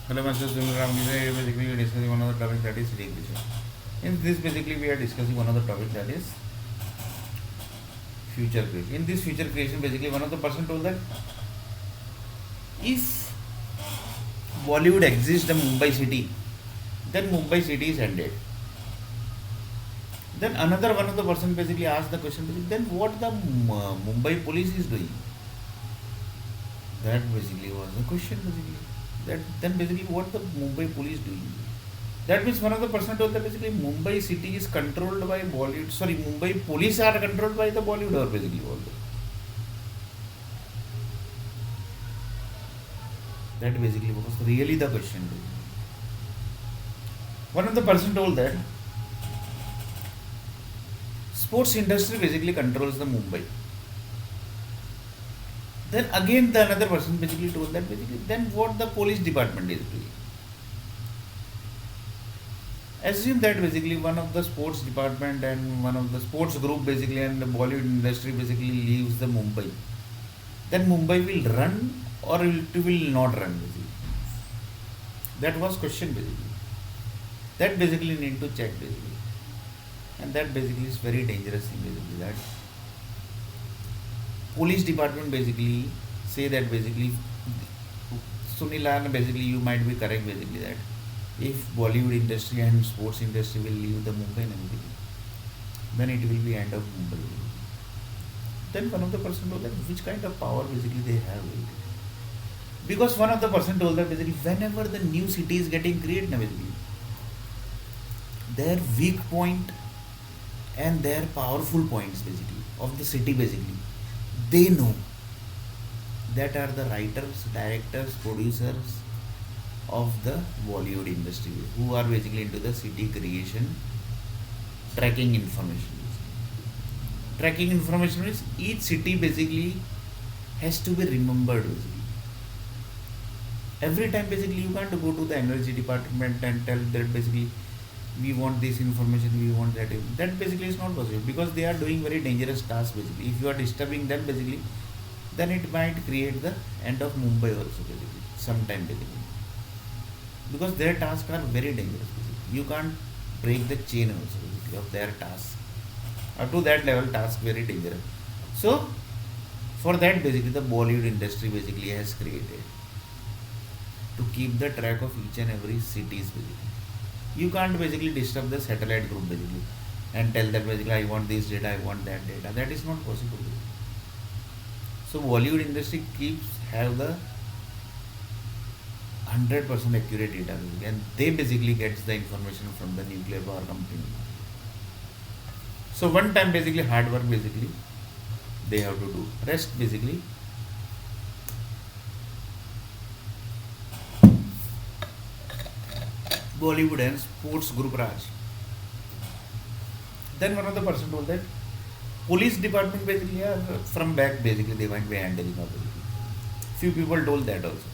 Hello, Master Sundaram. Basically, we are discussing one of the topic that is city creation. In this, basically, we are discussing one of the topic that is future creation. In this future creation, basically, one of the person told that if Bollywood exists the Mumbai city, then Mumbai city is ended. Then another one of the person basically asked the question, then what the Mumbai police is doing? That basically was the question basically. That then basically what the Mumbai police doing? That means one of the person told that basically Mumbai city is controlled by Bollywood. Sorry, Mumbai police are controlled by the Bollywood or basically all. That basically was really the question. One of the person told that sports industry basically controls the Mumbai. Then again the another person basically told that basically then what the police department is doing. Assume that basically one of the sports department and one of the sports group basically and the Bollywood industry basically leaves the Mumbai. Then Mumbai will run or it will not run basically. That was question basically. That basically need to check basically. And that basically is very dangerous thing basically that police department basically say that basically Sunilan basically you might be correct basically that if Bollywood industry and sports industry will leave the Mumbai and everything, then it will be end of Mumbai. Then one of the person told that which kind of power basically they have. Because one of the person told that basically whenever the new city is getting created, basically their weak point and their powerful points basically of the city basically they know that are the writers, directors, producers of the Bollywood industry who are basically into the city creation, tracking information. Tracking information is each city basically has to be remembered basically. Every time basically you can't go to the energy department and tell that basically we want this information, we want that. That basically is not possible because they are doing very dangerous tasks basically. If you are disturbing them basically, then it might create the end of Mumbai also basically, sometime basically. Because their tasks are very dangerous basically. You can't break the chain also basically of their tasks. Up to that level, task very dangerous. So for that basically the Bollywood industry basically has created to keep the track of each and every cities basically. You can't basically disturb the satellite group basically and tell that basically I want this data, I want that data. That is not possible. So Bollywood industry keeps have the 100% accurate data basically, and they basically gets the information from the nuclear power company. So one time basically hard work basically they have to do. Rest basically Bollywood and sports group Raj. Then one of the person told that police department basically are from back basically they might be handling of basically. Few people told that also.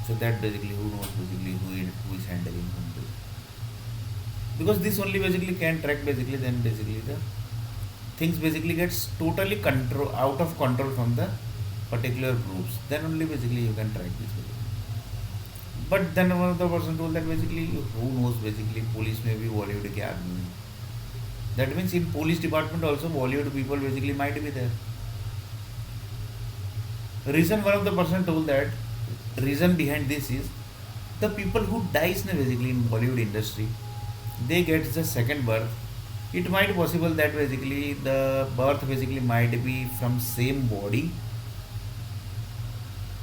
So that basically who knows basically who is handling whom basically. Because this only basically can track basically then basically the things basically gets totally control out of control from the particular groups. Then only basically you can track this basically. But then one of the person told that basically who knows basically police may be Bollywood ke aadmi. That means in police department also Bollywood people basically might be there. Reason one of the person told that reason behind this is the people who dies basically in Bollywood industry they get the second birth. It might possible that basically the birth basically might be from same body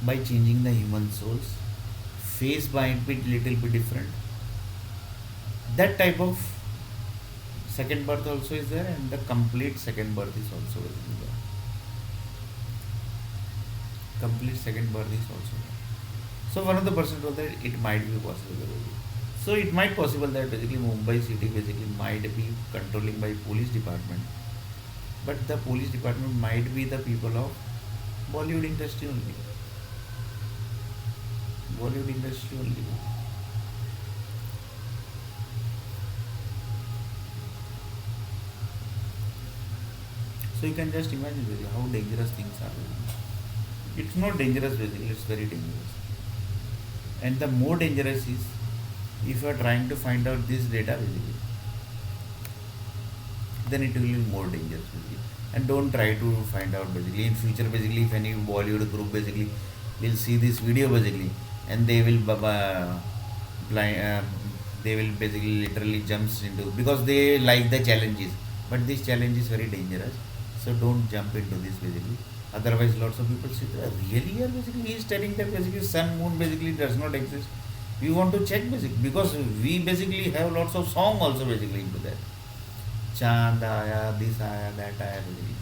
by changing the human souls. Face might be little bit different. That type of second birth also is there and the complete second birth is also there. Complete second birth is also there. So one of the person told that it might be possible. So it might possible that basically Mumbai city basically might be controlling by police department, but the police department might be the people of Bollywood industry only. Bollywood industry only. So you can just imagine basically how dangerous things are. It's not dangerous basically, it's very dangerous. And the more dangerous is if you are trying to find out this data basically, then it will be more dangerous basically. And don't try to find out basically in future basically if any Bollywood group basically will see this video basically, and they will blind they will basically literally jumps into because they like the challenges, but this challenge is very dangerous, so don't jump into this basically. Otherwise lots of people say really here basically he is telling that basically sun moon basically does not exist. We want to check basically because we basically have lots of song also basically into that. Chand aaya, this aaya, that aaya basically.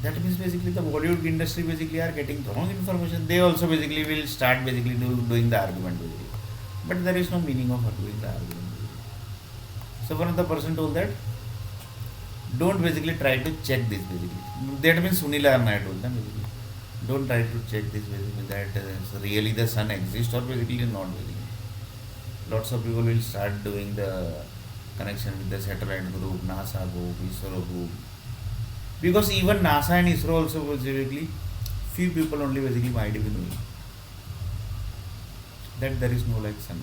That means basically the Bollywood industry basically are getting wrong information. They also basically will start basically doing the argument basically. But there is no meaning of doing the argument basically. So one of the person told that don't basically try to check this basically. That means Sunil Arnay told them basically. Don't try to check this basically that really the sun exists or basically not basically. Lots of people will start doing the connection with the satellite group, NASA group, ISRO group. Because even NASA and ISRO also basically few people only basically might be knowing that there is no like sun.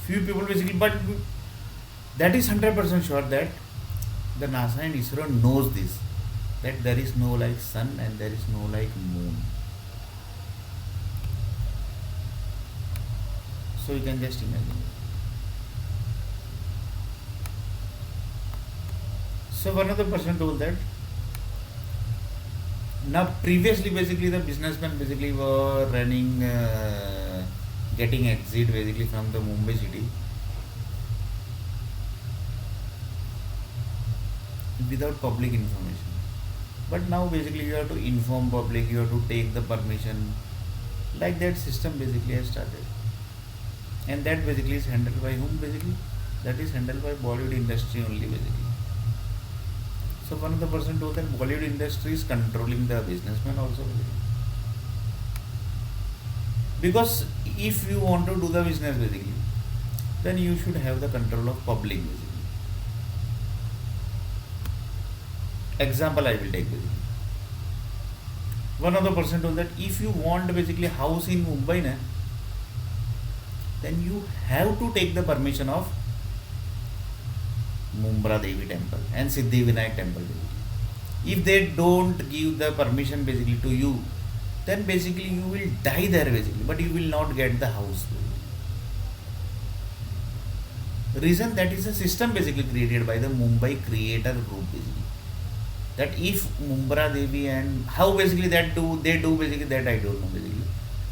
Few people basically, but that is 100% sure that the NASA and ISRO knows this, that there is no like sun and there is no like moon. So you can just imagine. So one of the person told that now previously basically the businessmen basically were running getting exit basically from the Mumbai city without public information. But now basically you have to inform public, you have to take the permission. Like that system basically has started. And that basically is handled by whom basically? That is handled by Bollywood industry only basically. So one of the person told that Bollywood industry is controlling the businessman also. Because if you want to do the business basically, then you should have the control of public basically. Example I will take basically. One of the person told that if you want basically house in Mumbai, then you have to take the permission of Mumbra Devi temple and Siddhi Vinayak temple basically. If they don't give the permission basically to you, then basically you will die there basically, but you will not get the house. Reason that is a system basically created by the Mumbai creator group basically. That if Mumbra Devi and how basically that they do basically that I don't know basically.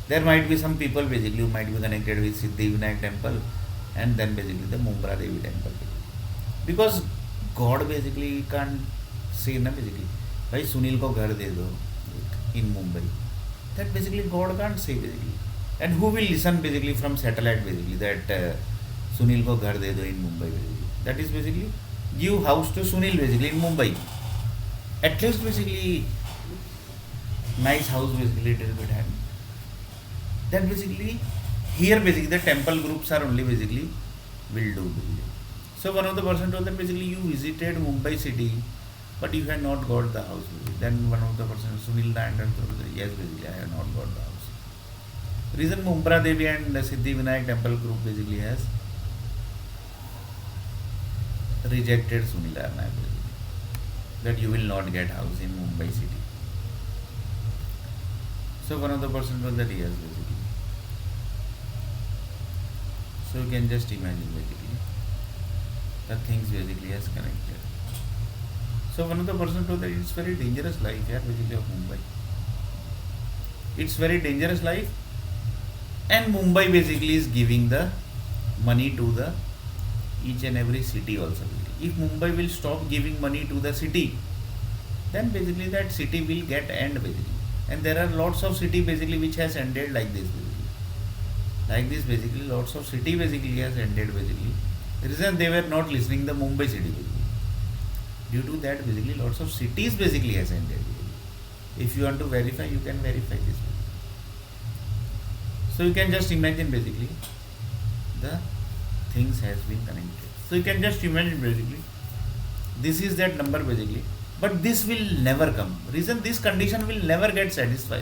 There might be some people basically who might be connected with Siddhi Vinayak temple and then basically the Mumbra Devi temple. Because God basically can't say na basically, भाई सुनील को घर दे दो in Mumbai. That basically God can't say basically. And who will listen basically from satellite basically that Sunil को घर दे दो in Mumbai basically. That is basically give house to Sunil basically in Mumbai. At least basically nice house basically little bit hand. Then basically here basically the temple groups are only basically will do basically. So one of the person told that basically you visited Mumbai city, but you have not got the house. Then one of the person Sunil Nand told that yes basically I have not got the house. Reason Mumbra Devi and Siddhi Vinayak temple group basically has rejected Sunil Arnay that you will not get house in Mumbai city. So one of the person told that yes basically. So you can just imagine basically the things basically has connected. So one of the person told that it's very dangerous life here basically of Mumbai. It's very dangerous life, and Mumbai basically is giving the money to the each and every city also. If Mumbai will stop giving money to the city, then basically that city will get end basically. And there are lots of city basically which has ended like this basically. Like this basically lots of city basically has ended basically. The reason they were not listening the Mumbai city basically. Due to that basically lots of cities basically has ended basically. If you want to verify, you can verify this basically. So you can just imagine basically the things has been connected. So you can just imagine basically this is that number basically, but this will never come. Reason this condition will never get satisfied